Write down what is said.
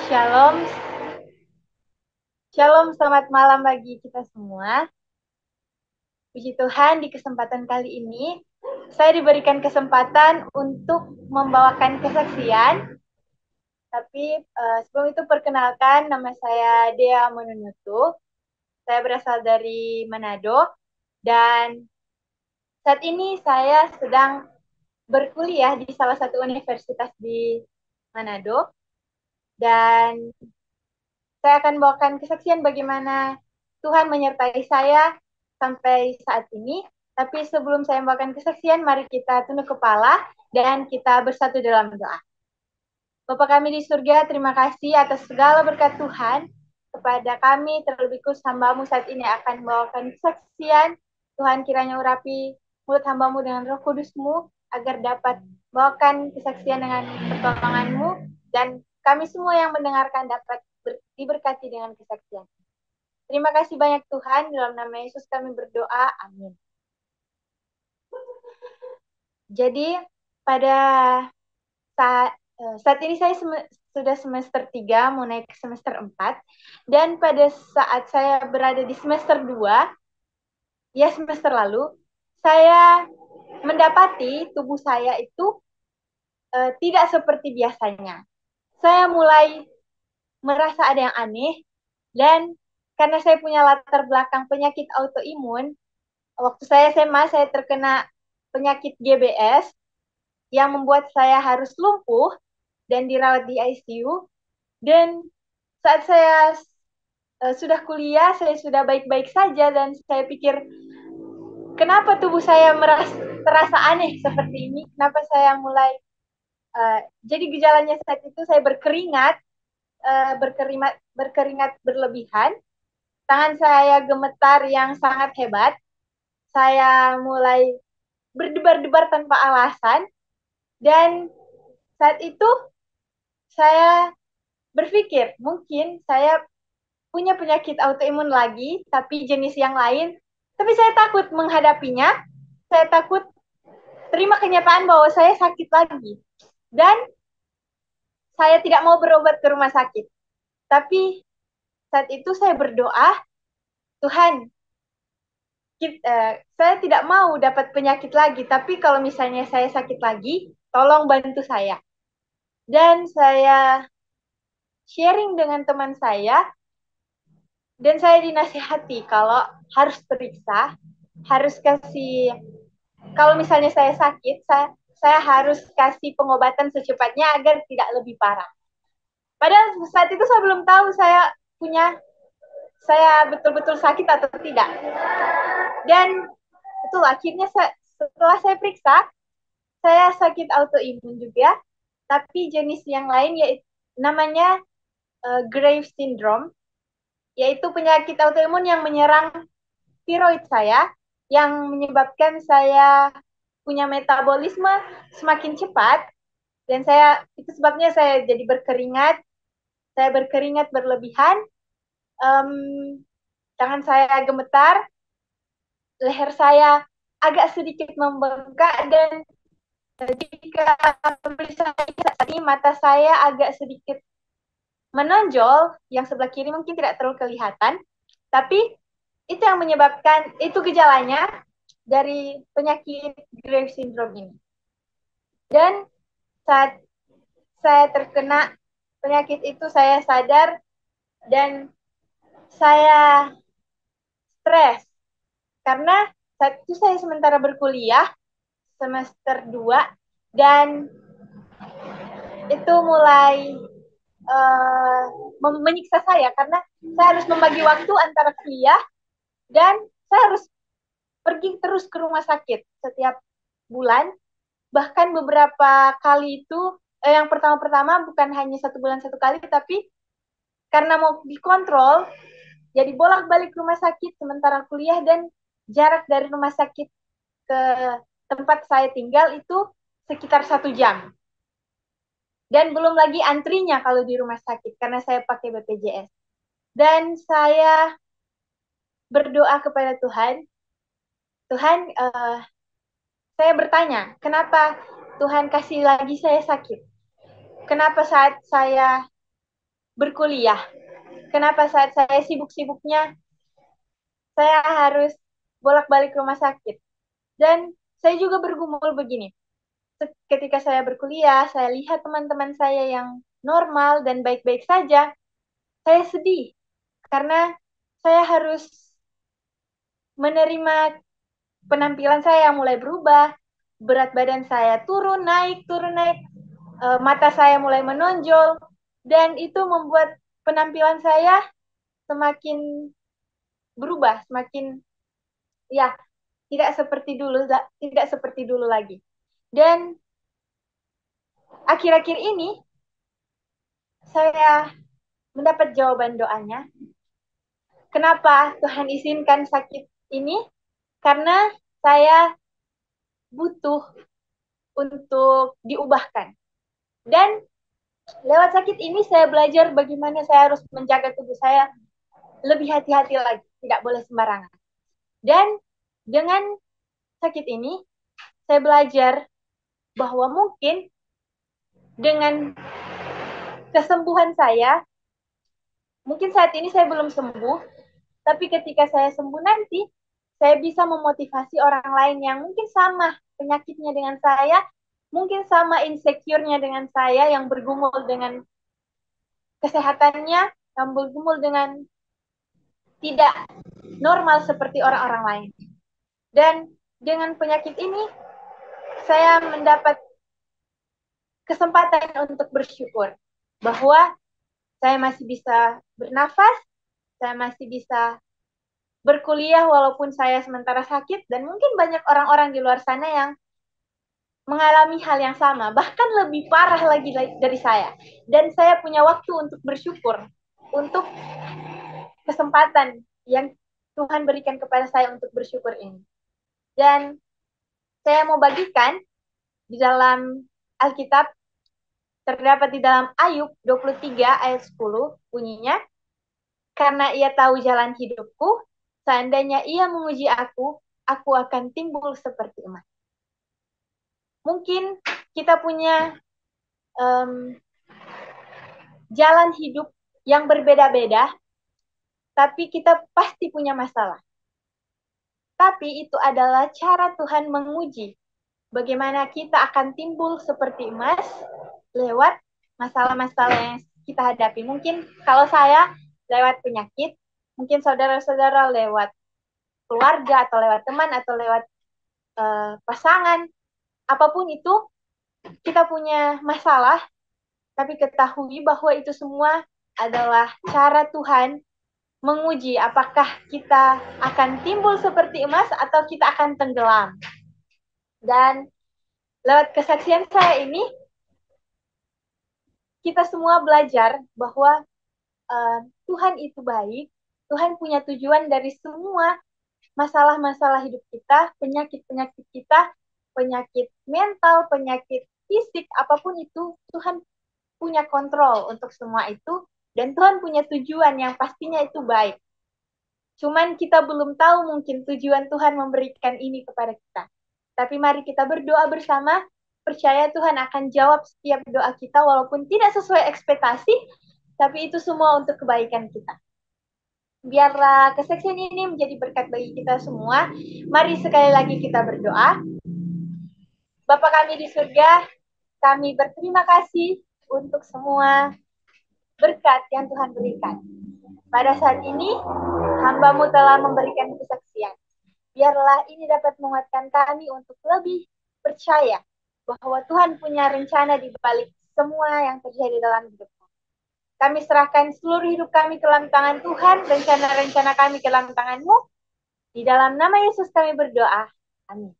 Shalom, shalom, selamat malam bagi kita semua. Puji Tuhan, di kesempatan kali ini, saya diberikan kesempatan untuk membawakan kesaksian. Tapi sebelum itu perkenalkan, nama saya Dea Monunutu. Saya berasal dari Manado, dan saat ini saya sedang berkuliah di salah satu universitas di Manado. Dan saya akan bawakan kesaksian bagaimana Tuhan menyertai saya sampai saat ini. Tapi sebelum saya membawakan kesaksian, mari kita tunduk kepala dan kita bersatu dalam doa. Bapa kami di surga, terima kasih atas segala berkat Tuhan kepada kami, terlebih khusus hamba-Mu saat ini akan membawakan kesaksian. Tuhan kiranya urapi mulut hamba-Mu dengan Roh Kudus-Mu agar dapat membawakan kesaksian dengan pertolongan-Mu, dan kami semua yang mendengarkan dapat diberkati dengan kesaksian. Terima kasih banyak Tuhan, dalam nama Yesus kami berdoa, amin. Jadi pada saat ini saya sudah semester 3, mau naik ke semester 4. Dan pada saat saya berada di semester 2, ya semester lalu, saya mendapati tubuh saya itu tidak seperti biasanya. Saya mulai merasa ada yang aneh, dan karena saya punya latar belakang penyakit autoimun, waktu saya SMA saya terkena penyakit GBS yang membuat saya harus lumpuh dan dirawat di ICU. Dan saat saya sudah kuliah, saya sudah baik-baik saja, dan saya pikir, kenapa tubuh saya terasa aneh seperti ini? Kenapa saya mulai jadi gejalanya saat itu saya berkeringat, berkeringat berlebihan, tangan saya gemetar yang sangat hebat, saya mulai berdebar-debar tanpa alasan, dan saat itu saya berpikir mungkin saya punya penyakit autoimun lagi, tapi jenis yang lain. Tapi saya takut menghadapinya, saya takut terima kenyataan bahwa saya sakit lagi. Dan saya tidak mau berobat ke rumah sakit. Tapi saat itu saya berdoa, Tuhan, saya tidak mau dapat penyakit lagi, tapi kalau misalnya saya sakit lagi, tolong bantu saya. Dan saya sharing dengan teman saya, dan saya dinasihati kalau harus periksa, harus kasih, kalau misalnya saya sakit, saya harus kasih pengobatan secepatnya agar tidak lebih parah. Padahal saat itu saya belum tahu saya betul-betul sakit atau tidak. Dan betul, akhirnya setelah saya periksa, saya sakit autoimun juga, tapi jenis yang lain, yaitu namanya Graves syndrome, yaitu penyakit autoimun yang menyerang tiroid saya, yang menyebabkan saya punya metabolisme semakin cepat, dan itu sebabnya saya jadi berkeringat, saya berkeringat berlebihan, um, tangan saya gemetar, leher saya agak sedikit membengkak, dan jika saat ini mata saya agak sedikit menonjol, yang sebelah kiri mungkin tidak terlalu kelihatan, tapi itu yang menyebabkan, itu gejalanya dari penyakit Graves syndrome ini. Dan saat saya terkena penyakit itu, saya sadar dan saya stres. Karena saat itu saya sementara berkuliah, semester 2, dan itu mulai menyiksa saya, karena saya harus membagi waktu antara kuliah dan saya harus pergi terus ke rumah sakit setiap bulan. Bahkan beberapa kali itu, yang pertama-pertama bukan hanya 1 bulan 1 kali, tapi karena mau dikontrol, jadi bolak-balik rumah sakit sementara kuliah, dan jarak dari rumah sakit ke tempat saya tinggal itu sekitar 1 jam. Dan belum lagi antrinya kalau di rumah sakit, karena saya pakai BPJS. Dan saya berdoa kepada Tuhan, Tuhan, saya bertanya, kenapa Tuhan kasih lagi saya sakit? Kenapa saat saya berkuliah. Kenapa saat saya sibuk-sibuknya, saya harus bolak-balik ke rumah sakit. Dan saya juga bergumul begini. Ketika saya berkuliah, saya lihat teman-teman saya yang normal dan baik-baik saja. Saya sedih karena saya harus menerima penampilan saya yang mulai berubah, berat badan saya turun naik, mata saya mulai menonjol, dan itu membuat penampilan saya semakin berubah, semakin ya tidak seperti dulu lagi. Dan akhir-akhir ini saya mendapat jawaban doanya. Kenapa Tuhan izinkan sakit ini? Karena saya butuh untuk diubahkan. Dan lewat sakit ini saya belajar bagaimana saya harus menjaga tubuh saya lebih hati-hati lagi, tidak boleh sembarangan. Dan dengan sakit ini, saya belajar bahwa mungkin dengan kesembuhan saya, mungkin saat ini saya belum sembuh, tapi ketika saya sembuh nanti, saya bisa memotivasi orang lain yang mungkin sama penyakitnya dengan saya, mungkin sama insecure-nya dengan saya, yang bergumul dengan kesehatannya, yang bergumul dengan tidak normal seperti orang-orang lain. Dan dengan penyakit ini, saya mendapat kesempatan untuk bersyukur bahwa saya masih bisa bernafas, saya masih bisa berkuliah walaupun saya sementara sakit, dan mungkin banyak orang-orang di luar sana yang mengalami hal yang sama, bahkan lebih parah lagi dari saya. Dan saya punya waktu untuk bersyukur untuk kesempatan yang Tuhan berikan kepada saya untuk bersyukur ini. Dan saya mau bagikan di dalam Alkitab, terdapat di dalam Ayub 23 ayat 10, bunyinya, karena ia tahu jalan hidupku, seandainya ia menguji aku akan timbul seperti emas. Mungkin kita punya jalan hidup yang berbeda-beda, tapi kita pasti punya masalah. Tapi itu adalah cara Tuhan menguji bagaimana kita akan timbul seperti emas lewat masalah-masalah yang kita hadapi. Mungkin kalau saya lewat penyakit, mungkin saudara-saudara lewat keluarga atau lewat teman atau lewat pasangan, apapun itu, kita punya masalah, tapi ketahui bahwa itu semua adalah cara Tuhan menguji apakah kita akan timbul seperti emas atau kita akan tenggelam. Dan lewat kesaksian saya ini, kita semua belajar bahwa Tuhan itu baik, Tuhan punya tujuan dari semua masalah-masalah hidup kita, penyakit-penyakit kita, penyakit mental, penyakit fisik, apapun itu, Tuhan punya kontrol untuk semua itu, dan Tuhan punya tujuan yang pastinya itu baik. Cuman kita belum tahu mungkin tujuan Tuhan memberikan ini kepada kita. Tapi mari kita berdoa bersama, percaya Tuhan akan jawab setiap doa kita walaupun tidak sesuai ekspektasi, tapi itu semua untuk kebaikan kita. Biarlah kesaksian ini menjadi berkat bagi kita semua. Mari sekali lagi kita berdoa. Bapa kami di surga, kami berterima kasih untuk semua berkat yang Tuhan berikan. Pada saat ini, hamba-Mu telah memberikan kesaksian. Biarlah ini dapat menguatkan kami untuk lebih percaya bahwa Tuhan punya rencana di balik semua yang terjadi dalam hidup kami. Kami serahkan seluruh hidup kami ke dalam tangan Tuhan, rencana-rencana kami ke dalam tangan-Mu. Di dalam nama Yesus kami berdoa. Amin.